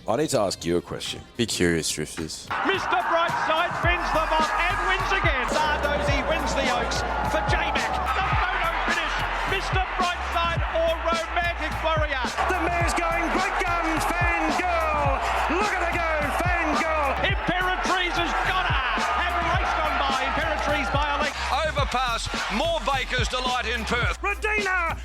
I need to ask you a question. Be curious, Drifters. Mr. Brightside spins them up and wins again. Zardozy wins the Oaks for Jmac. The photo finish. Mr. Brightside or Romantic Warrior. The mare's going. Great guns. Fangirl. Look at her go. Fangirl. Imperatrice has got her. And raced on by Imperatrice by a length. Overpass. More Baker's Delight in Perth. Radina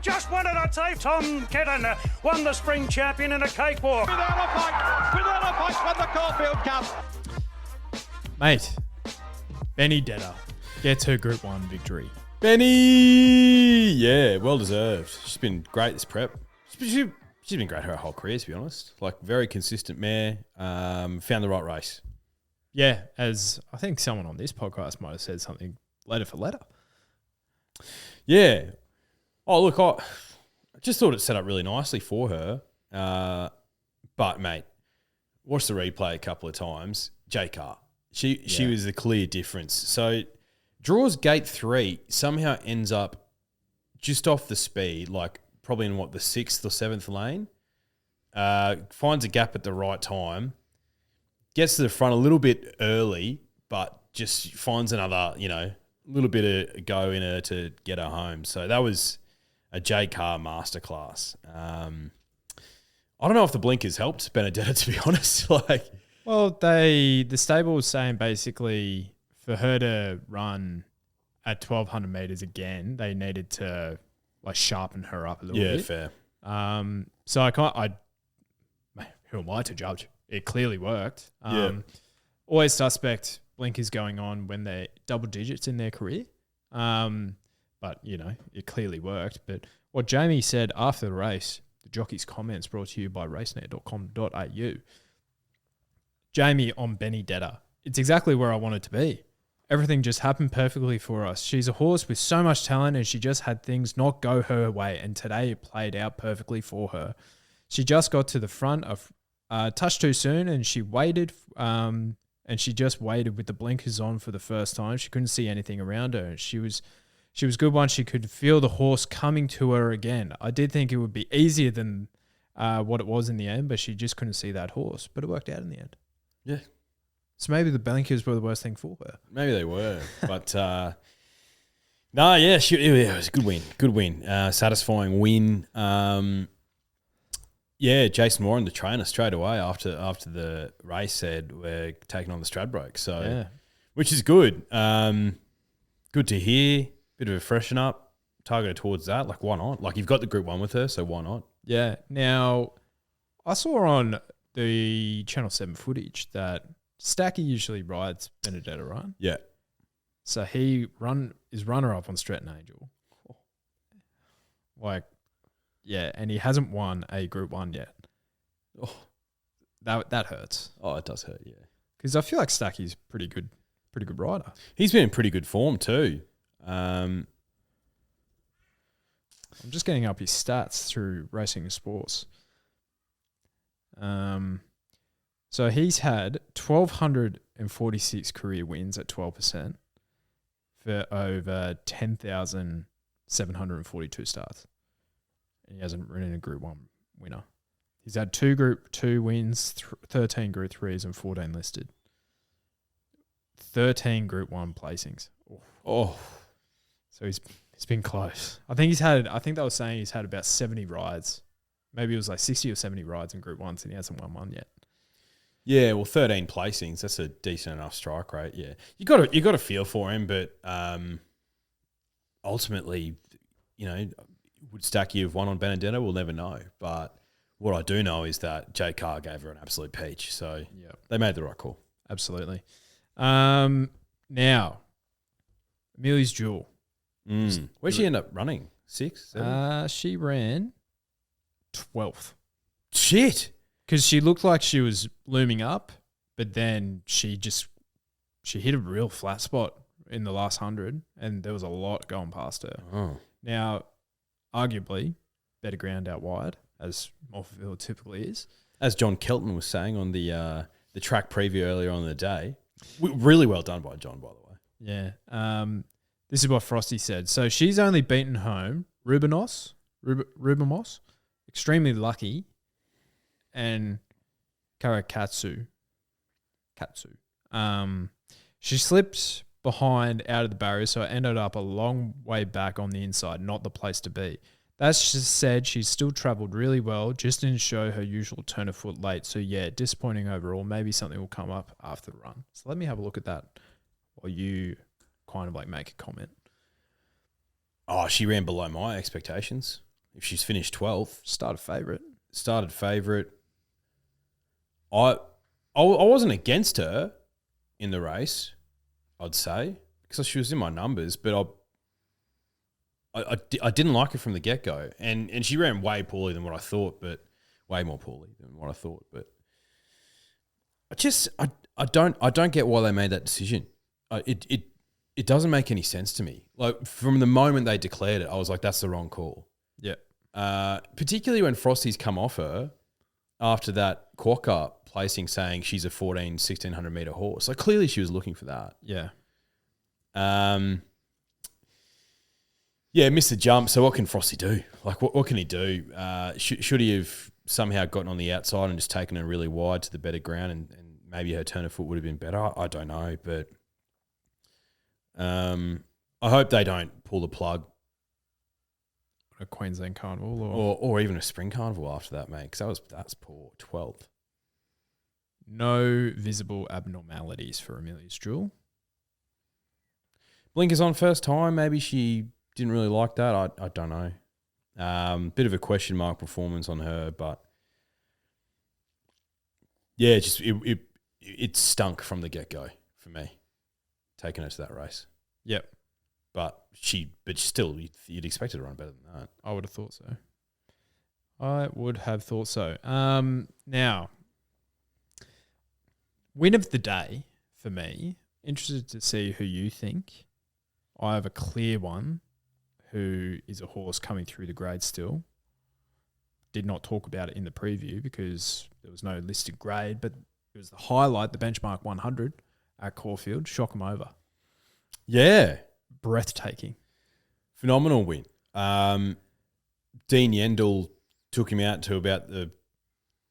just won it, I'd say. Tom Kedden won the spring champion in a cakewalk. Without a fight, won the Caulfield Cup. Mate, Benedetta gets her Group 1 victory. Benny! Yeah, well deserved. She's been great this prep. She's been great her whole career, to be honest. Like, very consistent mare. Found the right race. Yeah, as I think someone on this podcast might have said something letter for letter. Yeah. Oh, look, I just thought it set up really nicely for her. But, mate, watched the replay a couple of times. J-Car. She was the clear difference. So, draws gate 3, somehow ends up just off the speed, like probably in, the 6th or 7th lane. Finds a gap at the right time. Gets to the front a little bit early, but just finds another, little bit of go in her to get her home. So that was a J-Car masterclass. I don't know if the blinkers helped Benedetta, to be honest. Well, the stable was saying basically for her to run at 1,200 meters again, they needed to sharpen her up a little bit. Yeah, fair. So who am I to judge? It clearly worked. Always suspect blinkers going on when they're double digits in their career. But, it clearly worked. But what Jamie said after the race, the jockey's comments brought to you by racenet.com.au. Jamie on Benedetta. It's exactly where I wanted to be. Everything just happened perfectly for us. She's a horse with so much talent and she just had things not go her way. And today it played out perfectly for her. She just got to the front of touch too soon and she waited and she just waited with the blinkers on for the first time. She couldn't see anything around her. She was good once she could feel the horse coming to her again. I did think it would be easier than what it was in the end, but she just couldn't see that horse. But it worked out in the end. Yeah. So maybe the blinkers were the worst thing for her. Maybe they were. But, it was a good win. Good win. Satisfying win. Jason Warren, the trainer, straight away after the race said we're taking on the Stradbroke. So, which is good. Good to hear. Bit of a freshen up. Targeted towards that. Why not? You've got the Group 1 with her, so why not? Yeah. Now, I saw on the Channel 7 footage that Stacky usually rides Benedetta, right? Yeah. So he is runner-up on Stretton Angel. And he hasn't won a Group 1 yet. Oh, that hurts. Oh, it does hurt, yeah. Because I feel like Stacky's pretty good rider. He's been in pretty good form too. I'm just getting up his stats through Racing and Sports. So he's had 1,246 career wins at 12% for over 10,742 starts. And he hasn't ridden a Group 1 winner. He's had 2 Group 2 wins, 13 Group 3s, and 14 listed. 13 Group 1 placings. Oh. So he's been close. I think they were saying he's had about 70 rides. Maybe it was 60 or 70 rides in Group 1s and he hasn't won one yet. Yeah, well, 13 placings, that's a decent enough strike rate, yeah. You got a feel for him, but ultimately, would Stacky have won on Benedetta? We'll never know. But what I do know is that J. Carr gave her an absolute peach, so they made the right call. Absolutely. Now, Amelia's Jewel. Where'd she end up running? 6th? 7th? She ran 12th. Shit. Because she looked like she was looming up, but then she hit a real flat spot in the last 100, and there was a lot going past her. Oh. Now, arguably, better ground out wide, as Morpheville typically is. As John Kelton was saying on the track preview earlier on in the day, really well done by John, by the way. Yeah. This is what Frosty said. So she's only beaten home Rubamos, extremely lucky, and Katsu. She slipped behind out of the barrier, so it ended up a long way back on the inside, not the place to be. That said, she still travelled really well, just didn't show her usual turn of foot late. So yeah, disappointing overall. Maybe something will come up after the run. So let me have a look at that while you kind of like make a comment. Oh, she ran below my expectations. If she's finished 12th. Started favourite. I wasn't against her in the race, I'd say, because she was in my numbers, but I didn't like her from the get-go. And she ran way poorly than what I thought, but way more poorly than what I thought. But I don't get why they made that decision. It doesn't make any sense to me. Like, from the moment they declared it, I was like, that's the wrong call. Yeah. Particularly when Frosty's come off her after that quokka placing saying she's a 1,600 metre horse. Like, clearly she was looking for that. Yeah. Yeah, missed the jump. So what can Frosty do? Like, what can he do? Should he have somehow gotten on the outside and just taken her really wide to the better ground and maybe her turn of foot would have been better? I don't know, but I hope they don't pull the plug. A Queensland Carnival or even a Spring Carnival after that, mate, because that's poor. 12th. No visible abnormalities for Amelia's Jewel. Blinkers on first time. Maybe she didn't really like that. I don't know. Bit of a question mark performance on her, but yeah, just it stunk from the get-go for me, taking her to that race. Yep. But still, you'd expect her to run better than that. I would have thought so. Now, win of the day for me. Interested to see who you think. I have a clear one who is a horse coming through the grade still. Did not talk about it in the preview because there was no listed grade, but it was the highlight, the benchmark 100 at Caulfield. Shock them over. Yeah. Breathtaking. Phenomenal win. Dean Yendall took him out to about the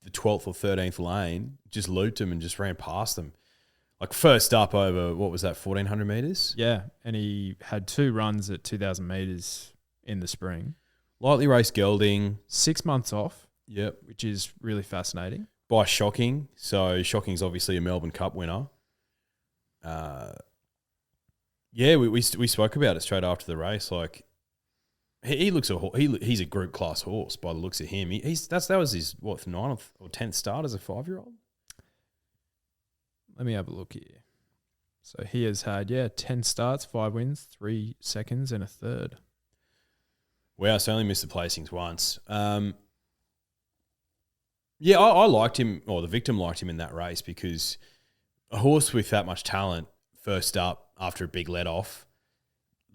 12th or 13th lane, just looped him and just ran past them. Like, first up over, what was that, 1,400 metres? Yeah, and he had 2 runs at 2,000 metres in the spring. Lightly raced gelding. 6 months off. Yep. Which is really fascinating. By Shocking. So Shocking's obviously a Melbourne Cup winner. Yeah, we spoke about it straight after the race. Like, he's a group class horse by the looks of him. That was his 9th or 10th start as a 5-year-old. Let me have a look here. So he has had 10 starts, 5 wins, 3 seconds, and a third. Wow, so only missed the placings once. Yeah, I liked him, or the victim liked him in that race because a horse with that much talent, first up after a big let off,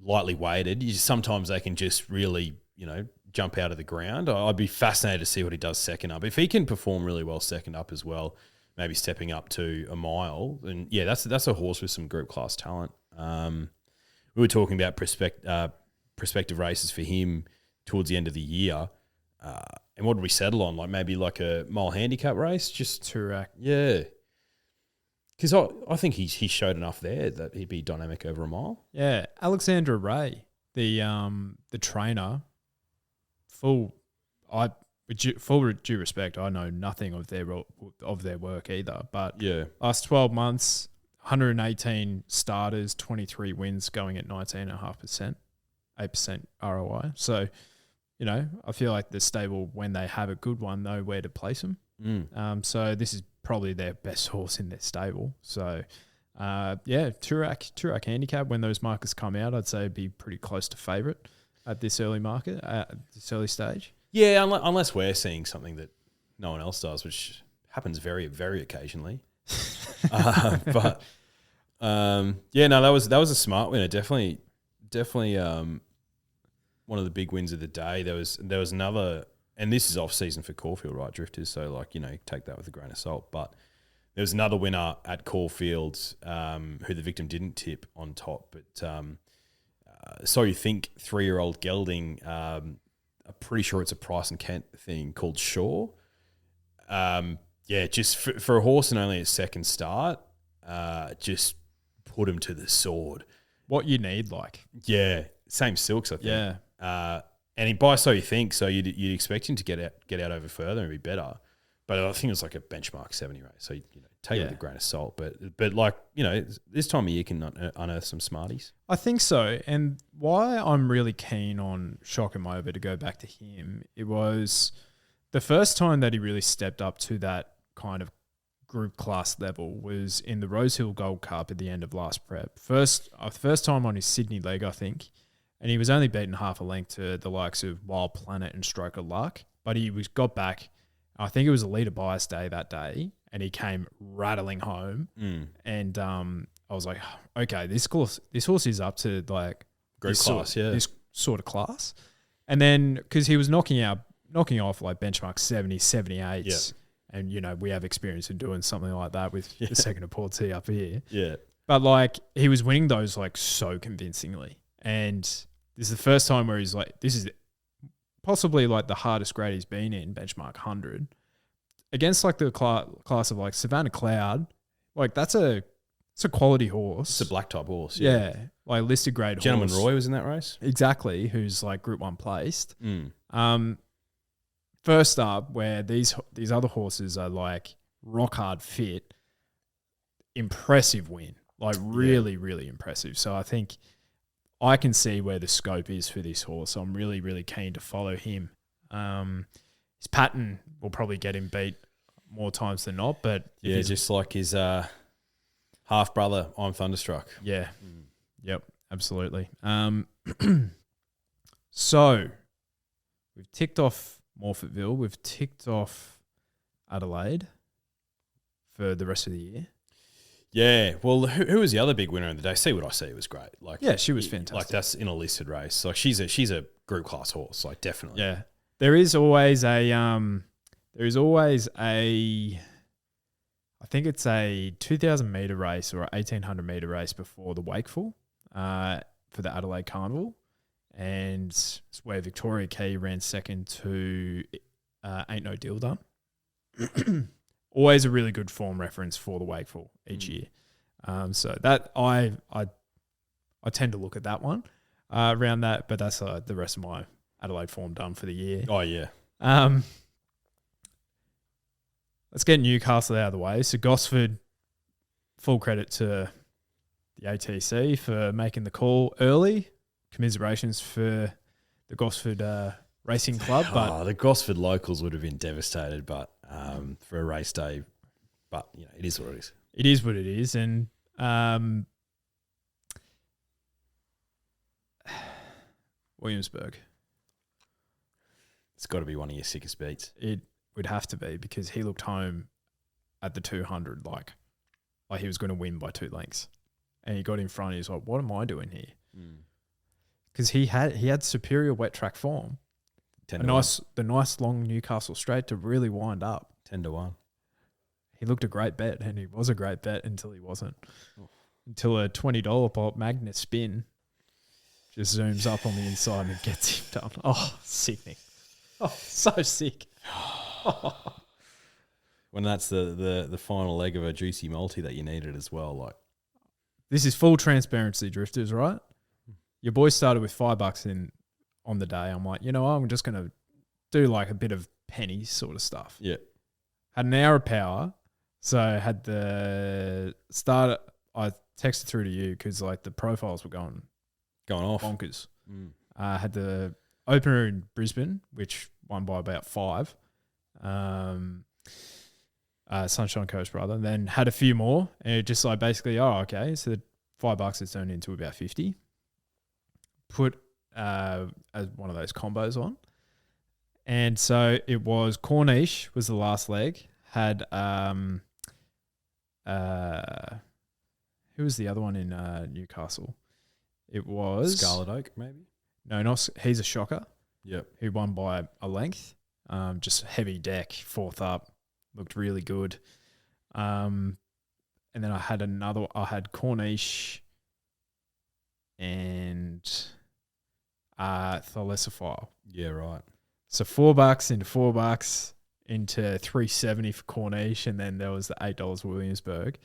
lightly weighted, sometimes they can just really, jump out of the ground. I'd be fascinated to see what he does second up. If he can perform really well second up as well, maybe stepping up to a mile, then yeah, that's a horse with some group class talent. We were talking about prospective races for him towards the end of the year. And what did we settle on? Like maybe like a mile handicap race? Just Turak. Yeah. Because I think he showed enough there that he'd be dynamic over a mile. Yeah. Alexandra Ray, the trainer, full due respect, I know nothing of their work either. But yeah, last 12 months, 118 starters, 23 wins, going at 19.5%, 8% ROI. So, I feel like the stable, when they have a good one, know where to place them. So this is probably their best horse in their stable. So, Turak handicap, when those markers come out, I'd say it'd be pretty close to favourite at this early market, at this early stage. Yeah, unless we're seeing something that no one else does, which happens very, very occasionally. That was a smart winner. Definitely one of the big wins of the day. There was another, and this is off season for Caulfield, right, Drifters? So take that with a grain of salt. But there was another winner at Caulfield who the victim didn't tip on top, but So You Think 3-year-old gelding. I'm pretty sure it's a Price and Kent thing called Shaw. Yeah, just for a horse and only his second start, just put him to the sword. What you need, like. Yeah, same silks, I think. Yeah. And he by so you think, so you'd expect him to get out over further and be better. But I think it was like a benchmark 70 race, so take it with a grain of salt. But like this time of year can unearth some smarties. I think so. And why I'm really keen on Shock him over, to go back to him, it was the first time that he really stepped up to that kind of group class level was in the Rosehill Gold Cup at the end of last prep. First time on his Sydney leg, I think. And he was only beaten half a length to the likes of Wild Planet and Stroke of Luck. But he got back. I think it was a leader bias day that day, and he came rattling home. And I was like, okay, this horse is up to like group class, this sort of class. And then because he was knocking off like benchmark 70, 78s, and we have experience in doing something like that with the second of Portsea up here. Yeah, but like he was winning those like so convincingly, and this is the first time where he's like, this is possibly like the hardest grade he's been in, benchmark 100, against like the class of like Savannah Cloud. Like it's a quality horse. It's a black type horse. Yeah. Like listed grade Gentleman horse. Roy was in that race. Exactly. Who's like Group 1 placed. First up, where these other horses are like rock hard fit, impressive win. Like really, really impressive. So I think I can see where the scope is for this horse. So I'm really, really keen to follow him. His pattern will probably get him beat more times than not, but just like his half brother, I'm Thunderstruck. Yeah. Yep. Absolutely. So we've ticked off Morphettville. We've ticked off Adelaide for the rest of the year. Yeah, well, who was the other big winner of the day? See What I See, it was great. Like, yeah, she was fantastic. Like that's in a listed race. Like she's a group class horse. Like definitely. Yeah, there is always a I think it's a 2,000 meter race or a 1,800 meter race before the Wakeful for the Adelaide Carnival, and it's where Victoria Key ran second to Ain't No Deal Done. Always a really good form reference for the Wakeful each year. So that I tend to look at that one around that, but that's the rest of my Adelaide form done for the year. Oh, yeah. Let's get Newcastle out of the way. So Gosford, full credit to the ATC for making the call early. Commiserations for the Gosford Racing Club. But the Gosford locals would have been devastated, but for a race day, but it is what it is. It is what it is, and Williamsburg. It's got to be one of your sickest beats. It would have to be, because he looked home at the 200 like he was going to win by 2 lengths, and he got in front. He was like, "What am I doing here?" Because he had superior wet track form. The nice long Newcastle straight to really wind up. 10-1. He looked a great bet, and he was a great bet until he wasn't. Until a $20 pop magnet spin just zooms up on the inside and gets him done. Oh, sickening. Oh, so sick. When that's the final leg of a juicy multi that you needed as well. Like, this is full transparency, drifters, right? Your boy started with $5 on the day. I'm like, I'm just going to do like a bit of penny sort of stuff. Yeah. Had an hour of power. So had the start. I texted through to you because like the profiles were going off. Bonkers. Had the opener in Brisbane, which won by about 5. Sunshine Coast, rather. And then had a few more. And it just like basically, okay. So the $5 has turned into about 50. Put as one of those combos on. And so it was Corniche was the last leg. Had who was the other one in Newcastle? It was Scarlet Oak, maybe? No, not he's a shocker. Yep. Who won by a length. Just heavy deck, 4th up. Looked really good. And then I had Corniche and Thalassophile. Yeah, right. So $4 into $4 into 370 for Corniche, and then there was the $8 Williamsburg.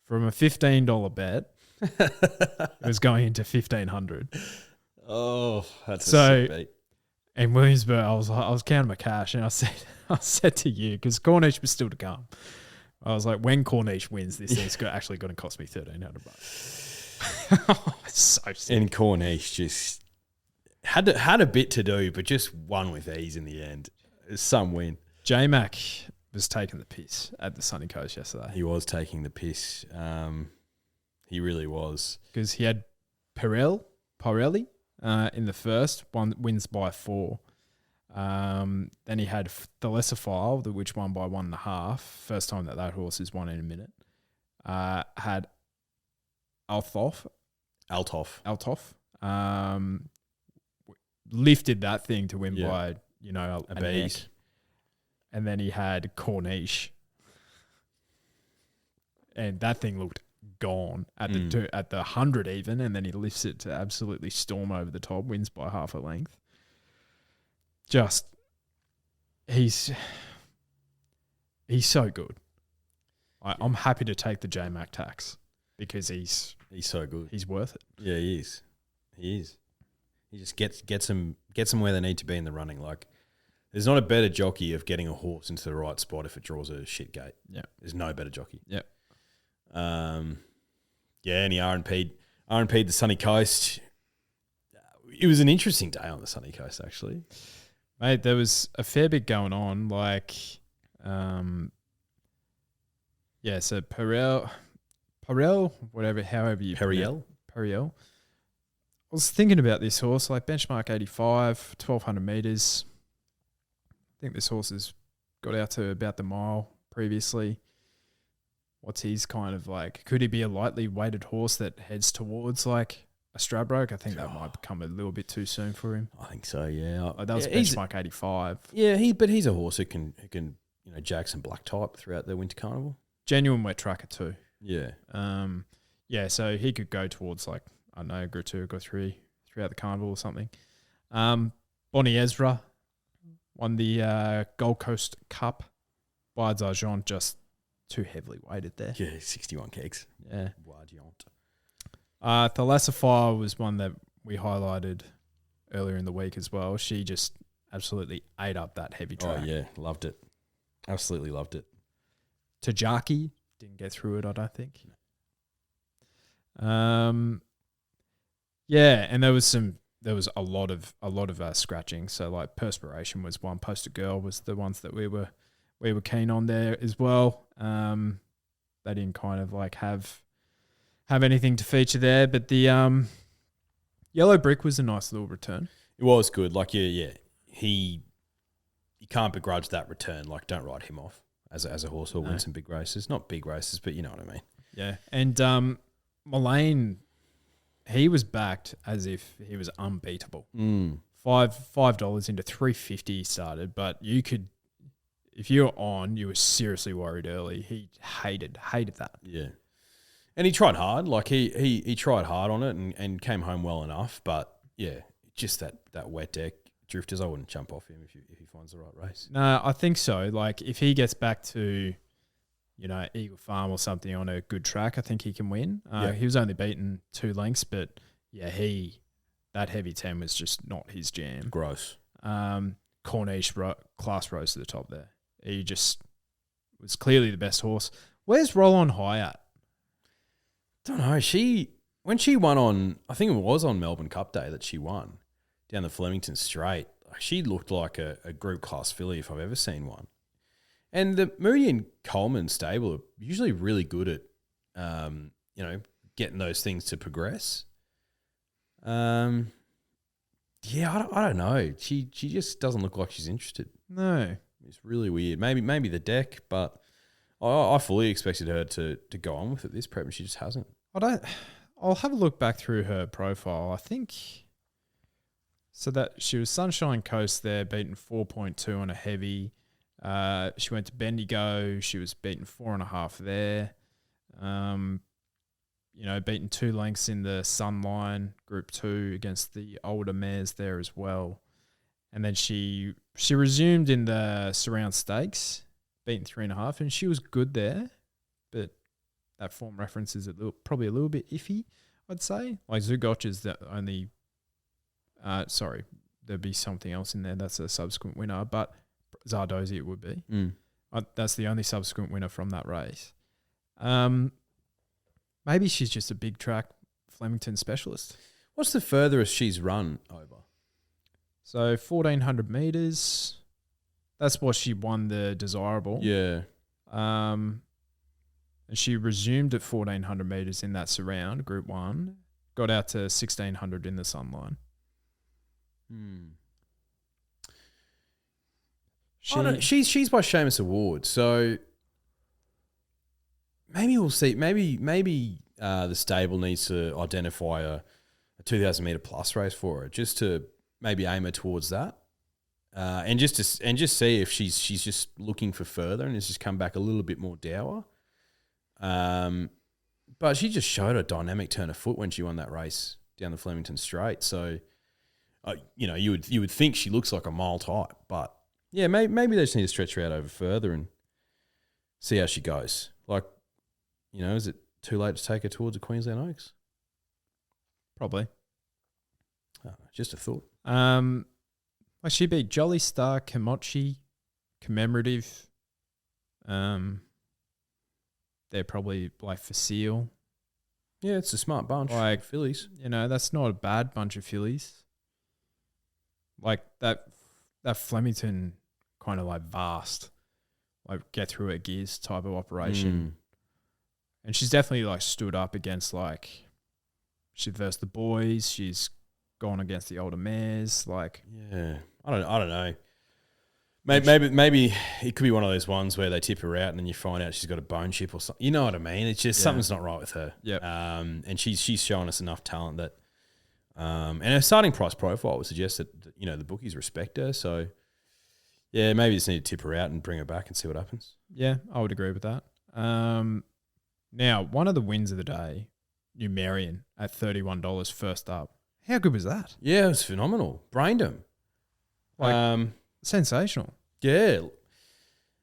From a $15 bet, it was going into 1,500. Oh, that's a So sick beat. in Williamsburg, I was counting my cash, and I said to you, because Corniche was still to come. I was like, when Corniche wins, this thing's actually going to cost me $1,300. So sick. And Corniche just had a bit to do, but just won with ease in the end. It's some win. Jmac was taking the piss at the Sunny Coast yesterday. He was taking the piss. He really was. Because he had Pirelli in the first, one wins by 4. Then he had the lesser file, which won by 1.5. First time that horse has won in a minute. Had Althoff. Lifted that thing to win by, a neck. And then he had Corniche. And that thing looked gone at the 100 even, and then he lifts it to absolutely storm over the top, wins by half a length. Just, he's so good. I'm happy to take the Jmac tax because he's so good. He's worth it. Yeah, he is. He just gets them where they need to be in the running. Like, there's not a better jockey of getting a horse into the right spot if it draws a shit gate. Yeah, there's no better jockey. Yeah. And he RNP'd the Sunny Coast. It was an interesting day on the Sunny Coast, actually. Mate, there was a fair bit going on. Like, so Perel, whatever, however you Periel. I was thinking about this horse, like benchmark 85, 1,200 metres. I think this horse has got out to about the mile previously. What's his kind of like? Could he be a lightly weighted horse that heads towards like a Stradbroke? I think that might become a little bit too soon for him. I think so, yeah. Like that was benchmark 85. Yeah, but he's a horse who can jag some black type throughout the Winter Carnival. Genuine wet tracker too. Yeah. So he could go towards like, I don't know, Group 2, Group 3 throughout the carnival or something. Bonnie Ezra won the Gold Coast Cup. Bides Argent just too heavily weighted there. Yeah, 61 kegs. Yeah. Argent. Thalassophile was one that we highlighted earlier in the week as well. She just absolutely ate up that heavy track. Oh, yeah. Loved it. Absolutely loved it. Tajaki didn't get through it, I don't think. And there was a lot of scratching. So like Perspiration was one. Poster Girl was the ones that we were keen on there as well. They didn't kind of like have anything to feature there, but the Yellow Brick was a nice little return. It was good. Like, you can't begrudge that return. Like, don't write him off as a horse who'll win some big races. Not big races, but you know what I mean. Yeah. And Mullane, he was backed as if he was unbeatable. $5 into 350 started, but you could, if you were on, you were seriously worried early. He hated that. Yeah. And he tried hard. Like, he tried hard on it and came home well enough. But, yeah, just that wet deck. Drifters, I wouldn't jump off him if he finds the right race. No, I think so. Like, if he gets back to, Eagle Farm or something on a good track, I think he can win. He was only beaten 2 lengths, but, yeah, that heavy 10 was just not his jam. Gross. Corniche class rose to the top there. He just was clearly the best horse. Where's Roll-On High at? Don't know. When she won on, I think it was on Melbourne Cup Day that she won down the Flemington Straight. She looked like a group class filly if I've ever seen one. And the Moody and Coleman stable are usually really good at, getting those things to progress. I don't know. She just doesn't look like she's interested. No. It's really weird. Maybe the deck, but I fully expected her to go on with it this prep, and she just hasn't. I'll have a look back through her profile. I think so that she was Sunshine Coast there, beaten 4.2 on a heavy. She went to Bendigo. She was beaten 4.5 there. Beaten 2 lengths in the Sunline Group 2 against the older mares there as well. And then she resumed in the Surround Stakes, beaten 3.5, and she was good there, but that form reference is probably a little bit iffy, I'd say. Like Zugotch the only, there'd be something else in there that's a subsequent winner, but Zardozi it would be. That's the only subsequent winner from that race. Maybe she's just a big track Flemington specialist. What's the furthest she's run over? So 1,400 metres. That's what she won the Desirable. Yeah. And she resumed at 1,400 metres in that surround, Group 1. Got out to 1,600 in the Sunline. She's by Seamus Award, so maybe we'll see. Maybe the stable needs to identify a 2,000 metre plus race for her, just to maybe aim her towards that, and just see if she's just looking for further and has just come back a little bit more dour. But she just showed a dynamic turn of foot when she won that race down the Flemington Straight. So, you would think she looks like a mile type, but yeah, maybe they just need to stretch her out over further and see how she goes. Like, is it too late to take her towards the Queensland Oaks? Probably. Just a thought. She beat Jolly Star, Komochi, Commemorative. They're probably like Facile. Yeah, it's a smart bunch. Like fillies. That's not a bad bunch of fillies. Like that Flemington kind of like vast, like get through her gears type of operation. And she's definitely like stood up against she versed the boys. She's gone against the older mares. Like, yeah, I don't know. Maybe it could be one of those ones where they tip her out and then you find out she's got a bone chip or something. You know what I mean? It's just something's not right with her. Yep. And she's showing us enough talent that, and her starting price profile would suggest that the bookies respect her. So, yeah, maybe just need to tip her out and bring her back and see what happens. Yeah, I would agree with that. Now, one of the wins of the day, Numerian at $31 first up. How good was that? Yeah, it was phenomenal. Brained him. Sensational. Yeah.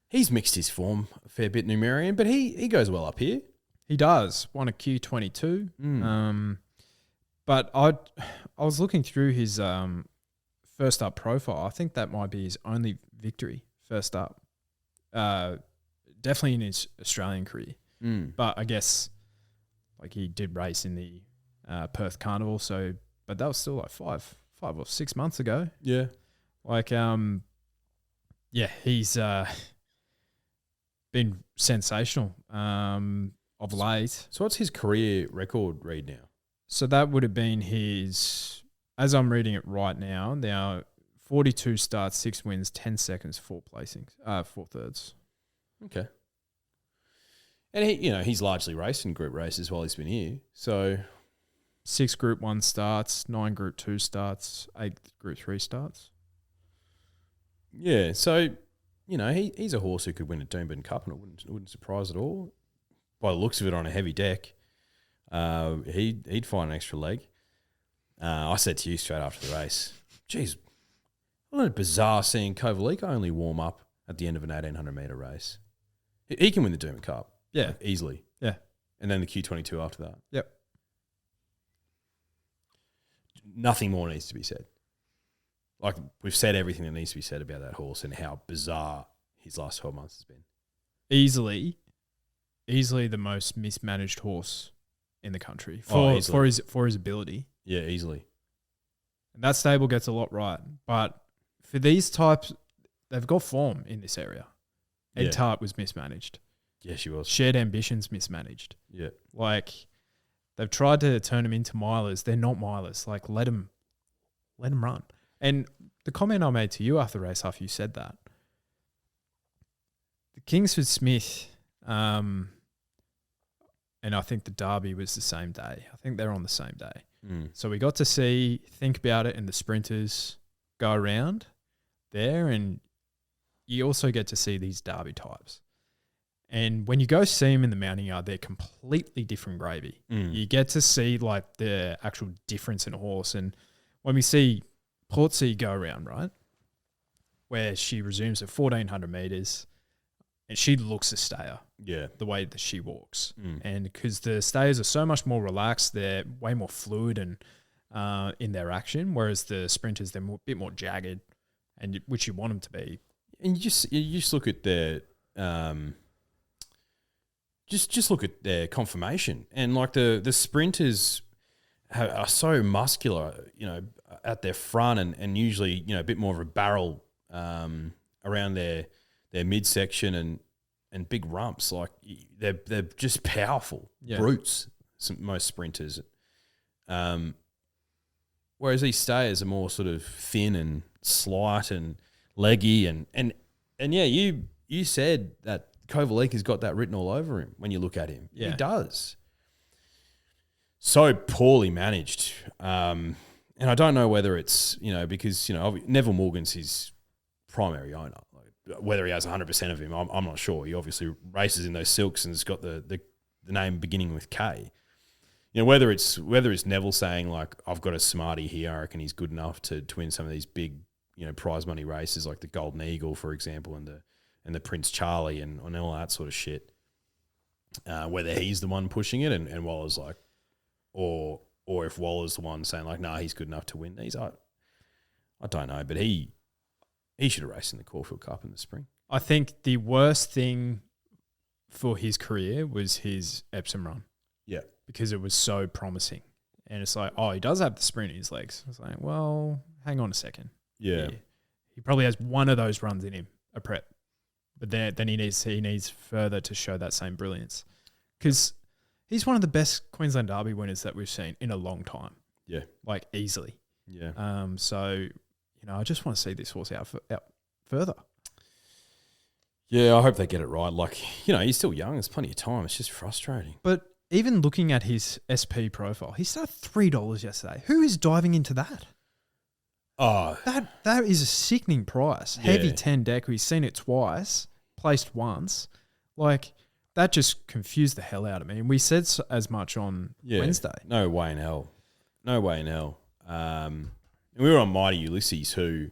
He's mixed his form a fair bit, Numerian, but he goes well up here. He does. Won a Q22. But I was looking through his first up profile. I think that might be his only victory first up. Definitely in his Australian career. But I guess he did race in the Perth Carnival, but that was still like five or 6 months ago. Yeah. He's been sensational of late. So what's his career record read now? So that would have been his, as I'm reading it right now, 42 starts, 6 wins, 10 seconds, 4 placings, 4 thirds. Okay. And he's largely raced in group races while he's been here. So 6 Group 1 starts, 9 Group 2 starts, 8 Group 3 starts. Yeah, so, he's a horse who could win a Doomben Cup and it wouldn't surprise at all. By the looks of it on a heavy deck, he'd find an extra leg. I said to you straight after the race, geez, isn't it bizarre seeing Kovalik only warm up at the end of an 1,800 metre race? He can win the Doomben Cup. Yeah. Easily. Yeah. And then the Q22 after that. Yep. Nothing more needs to be said. We've said everything that needs to be said about that horse and how bizarre his last 12 months has been. Easily the most mismanaged horse in the country for his ability. Yeah, easily. And that stable gets a lot right. But for these types, they've got form in this area. Ed Tart was mismanaged. Yeah, she was. Shared Ambitions mismanaged. Yeah. They've tried to turn them into milers. They're not milers. Let them run. And the comment I made to you after the race, after you said that, the Kingsford Smith, and I think the Derby was the same day. I think they're on the same day. So we got to think about it, and the sprinters go around there, and you also get to see these Derby types. And when you go see them in the mounting yard, they're completely different gravy. You get to see the actual difference in a horse. And when we see Portsea go around, right? where she resumes at 1,400 metres and she looks a stayer. Yeah. The way that she walks. And because the stayers are so much more relaxed, they're way more fluid and in their action, whereas the sprinters, they're a bit more jagged, and which you want them to be. And you just look at their just look at their conformation, and like the sprinters are so muscular, at their front, and usually a bit more of a barrel around their midsection and big rumps. Like they're just powerful brutes. Most sprinters, whereas these stayers are more sort of thin and slight and leggy and yeah, you said that Kovalika's got that written all over him when you look at him. Yeah. He does. So poorly managed. And I don't know whether it's, because, Neville Morgan's his primary owner. Like, whether he has 100% of him, I'm not sure. He obviously races in those silks and has got the name beginning with K. Whether it's Neville saying, like, I've got a smarty here, I reckon he's good enough to win some of these big, prize money races like the Golden Eagle, for example, and the Prince Charlie and all that sort of shit. Whether he's the one pushing it and Waller's like, or if Waller's the one saying like, he's good enough to win these. I don't know, but he should have raced in the Caulfield Cup in the spring. I think the worst thing for his career was his Epsom run. Yeah. Because it was so promising. And it's like, he does have the sprint in his legs. I was like, well, hang on a second. Yeah. He probably has one of those runs in him, a prep. But then he needs further to show that same brilliance. Because he's one of the best Queensland Derby winners that we've seen in a long time. Yeah. Like, easily. Yeah. So, I just want to see this horse out further. Yeah, I hope they get it right. Like, he's still young. There's plenty of time. It's just frustrating. But even looking at his SP profile, he started $3 yesterday. Who is diving into that? Oh, That is a sickening price. Yeah. Heavy 10 deck. We've seen it twice, placed once. Like, that just confused the hell out of me. And we said as much on Wednesday. No way in hell. No way in hell. And we were on Mighty Ulysses, who,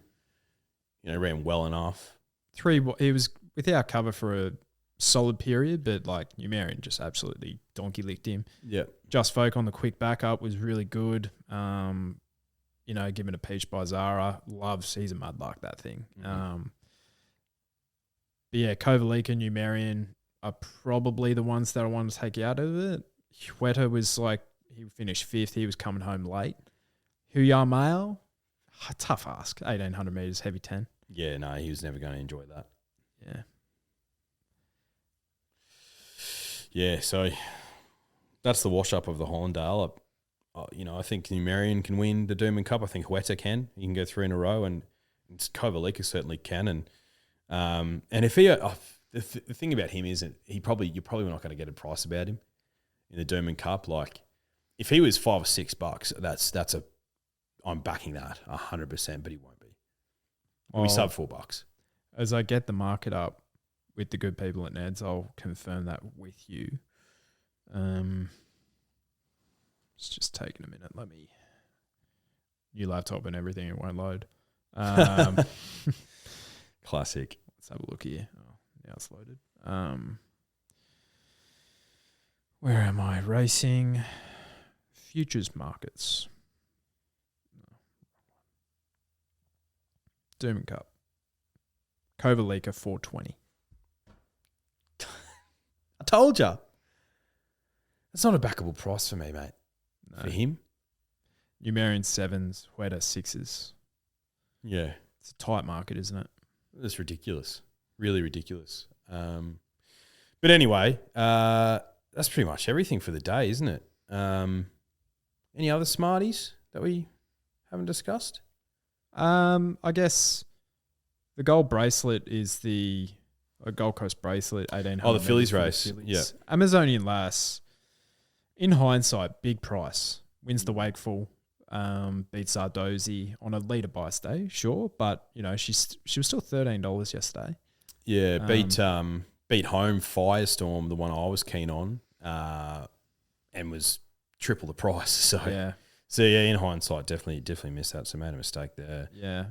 ran well enough. He was without cover for a solid period, but like Numerian just absolutely donkey licked him. Yeah. Just Folk on the quick backup was really good. Given a peach by Zara, he's a mudlark, that thing. Mm-hmm. But yeah, Kovalika and Numerian are probably the ones that I want to take out of it. Huerta was like, he finished 5th. He was coming home late. Huya Mail, tough ask. 1,800 metres, heavy 10. Yeah, no, he was never going to enjoy that. Yeah. Yeah, so that's the wash-up of the Hollandale. I think Numerian can win the Doomben Cup. I think Huerta can. He can go 3 in a row, and Kovalika certainly can. And if he, the thing about him is that you're probably not going to get a price about him in the Doomben Cup. Like, if he was $5 or $6, I'm backing that 100%, but he won't be. He'll be sub $4. As I get the market up with the good people at Ned's, I'll confirm that with you. It's just taking a minute. New laptop and everything, it won't load. Classic. Let's have a look here. Oh, now it's loaded. Where am I? Racing futures markets. Doomben Cup. Kovalika 420. I told you. That's not a backable price for me, mate. No. For him? Numerian 7s, Huerta 6s. Yeah. It's a tight market, isn't it? That's ridiculous. Really ridiculous. But anyway, that's pretty much everything for the day, isn't it? Any other smarties that we haven't discussed? I guess the gold bracelet is a Gold Coast bracelet, 1800. Oh, the Phillies race. Yeah. Amazonian Lass, in hindsight, big price. Wins the Wakeful, beats Zardozi on a leader bias day, sure, but she was still $13 yesterday. Yeah, beat home Firestorm, the one I was keen on, and was triple the price. So yeah, in hindsight, definitely missed that. So made a mistake there. Yeah,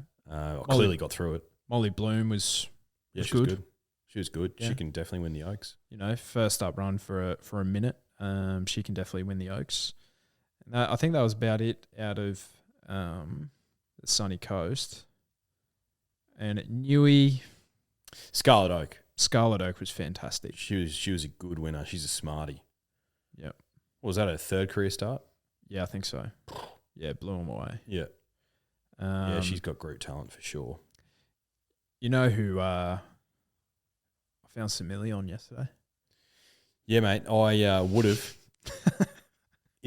clearly got through it. Molly Bloom was She was good. She was good. Yeah. She can definitely win the Oaks. You know, first up run for a minute. She can definitely win the Oaks. And I think that was about it out of the Sunny Coast. And at Newey, Scarlet Oak. Scarlet Oak was fantastic. She was a good winner. She's a smarty. Yep. What was that, her third career start? Yeah, I think so. Yeah, blew them away. Yeah. Yeah, she's got group talent for sure. You know who I found some Millie on yesterday? Yeah, mate. I would have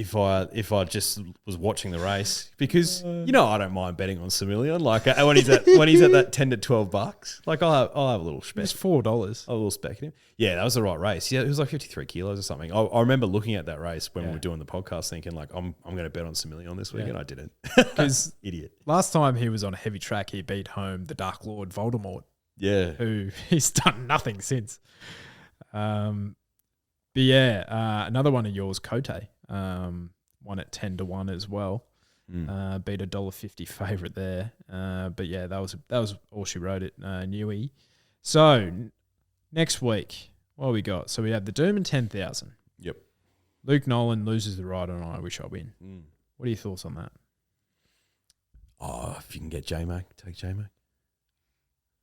if I just was watching the race, because I don't mind betting on Samilion. Like when he's at that $10 to $12, like I'll have a little spec. It's $4. A little spec in him. Yeah, that was the right race. Yeah, it was like 53 kilos or something. I remember looking at that race when we were doing the podcast, thinking like I'm going to bet on Samilion this week, and I didn't. Because idiot. Last time he was on a heavy track, he beat home the Dark Lord Voldemort. Yeah, who he's done nothing since. But yeah, another one of yours, Cote, won at 10 to 1 as well. Beat $1.50 favourite there. But yeah, that was all she wrote at Newey. So next week, what we got? So we have the Doomben 10,000. Yep. Luke Nolan loses the ride on I Wish I Win. What are your thoughts on that? Oh, if you can get Jmac, take Jmac.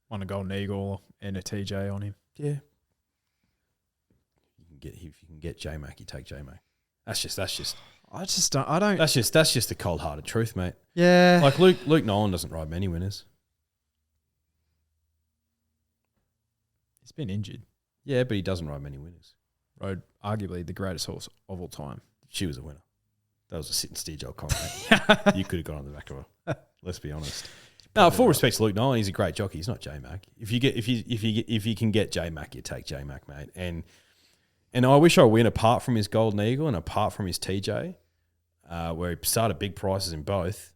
Won a Golden Eagle and a TJ on him. Yeah. If you can get Jmac, you take Jmac. That's just That's just the cold-hearted truth, mate. Yeah. Like Luke Nolan doesn't ride many winners. He's been injured. Yeah, but he doesn't ride many winners. Rode arguably the greatest horse of all time. She was a winner. That was a sit and steer job comment. You could have gone on the back of her. Let's be honest. No, full respect to Luke Nolan. He's a great jockey. He's not Jmac. If you can get Jmac, you take Jmac, mate. And I Wish I Win, apart from his Golden Eagle and apart from his TJ, where he started big prices in both.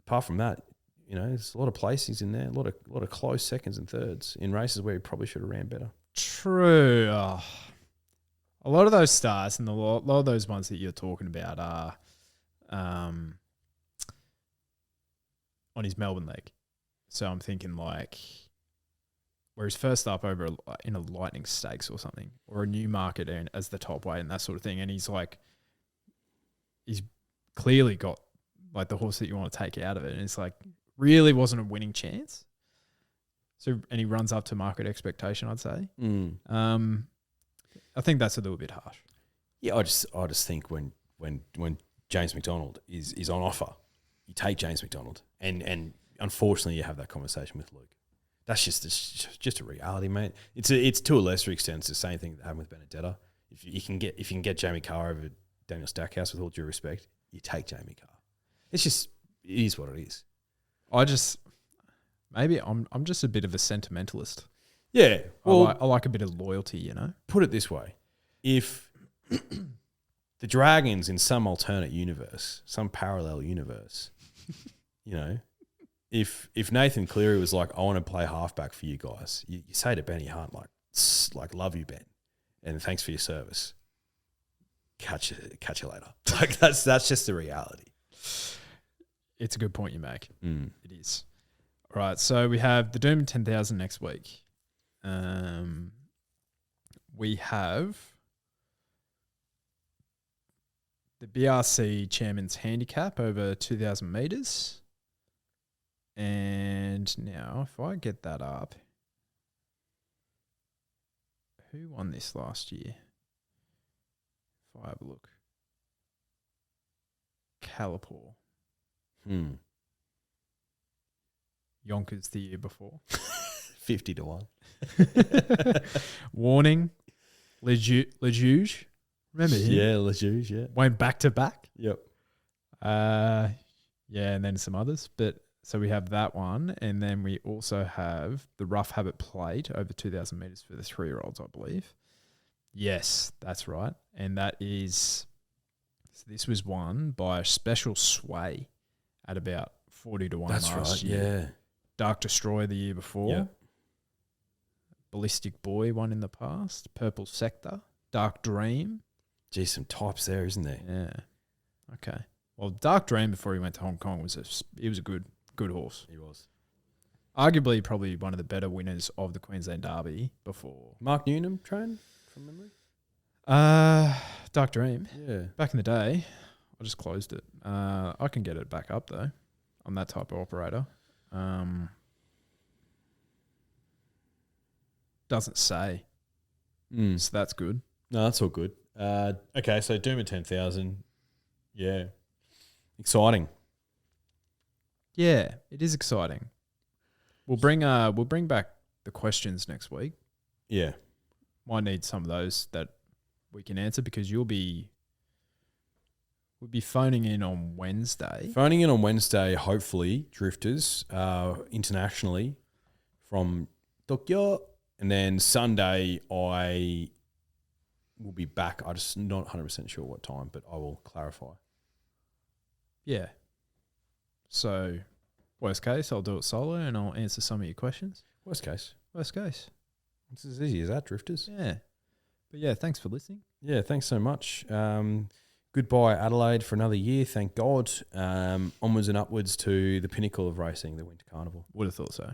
Apart from that, there's a lot of placings in there, a lot of close seconds and thirds in races where he probably should have ran better. True. Oh. A lot of those stars and a lot of those ones that you're talking about are on his Melbourne leg. So I'm thinking like where he's first up over in a Lightning Stakes or something, or a Newmarket as the top weight and that sort of thing. And he's clearly got like the horse that you want to take out of it. And it's like really wasn't a winning chance. So, and he runs up to market expectation, I'd say. I think that's a little bit harsh. Yeah, I just think when James McDonald is on offer, you take James McDonald, and unfortunately you have that conversation with Luke. That's just a reality, mate. It's to a lesser extent, it's the same thing that happened with Benedetta. If you can get Jamie Carr over Daniel Stackhouse, with all due respect, you take Jamie Carr. It is what it is. Maybe I'm just a bit of a sentimentalist. Yeah, well, I like a bit of loyalty, Put it this way: if the Dragons in some alternate universe, some parallel universe, if Nathan Cleary was like, I want to play halfback for you guys, you say to Benny Hunt, like love you, Ben, and thanks for your service. Catch you later. Like that's just the reality. It's a good point you make. It is. All right, so we have the Doomben 10,000 next week. We have the BRC Chairman's Handicap over 2,000 metres. And now, if I get that up, who won this last year? If I have a look. Calipor. Yonkers the year before. 50 to 1. Warning. Lejuge. Remember him? Yeah, Lejuge, yeah. Went back to back. Yep. Yeah, and then some others. But so we have that one. And then we also have the Rough Habit Plate over 2,000 metres for the 3-year-olds, I believe. Yes, that's right. And that is, so this was won by a Special Sway at about 40 to 1 last year. Yeah. Dark Destroyer the year before. Yep. Ballistic Boy won in the past. Purple Sector. Dark Dream. Geez, some types there, isn't there? Yeah. Okay. Well, Dark Dream before he went to Hong Kong was a good horse. He was. Arguably, probably one of the better winners of the Queensland Derby before. Mark Newnham trained from memory. Dark Dream. Yeah. Back in the day, I just closed it. I can get it back up though. I'm that type of operator. Doesn't say. So that's good. No, that's all good. Okay, so Doomben 10,000. Yeah. Exciting. Yeah, it is exciting. We'll bring back the questions next week. Yeah. Might need some of those that we can answer because we'll be phoning in on Wednesday. Phoning in on Wednesday, hopefully, drifters internationally from Tokyo. And then Sunday, I will be back. I'm just not 100% sure what time, but I will clarify. Yeah. So, worst case, I'll do it solo and I'll answer some of your questions. Worst case. Worst case. It's as easy as that, drifters. Yeah. But yeah, thanks for listening. Yeah, thanks so much. Goodbye, Adelaide, for another year. Thank God. Onwards and upwards to the pinnacle of racing, the Winter Carnival. Would have thought so.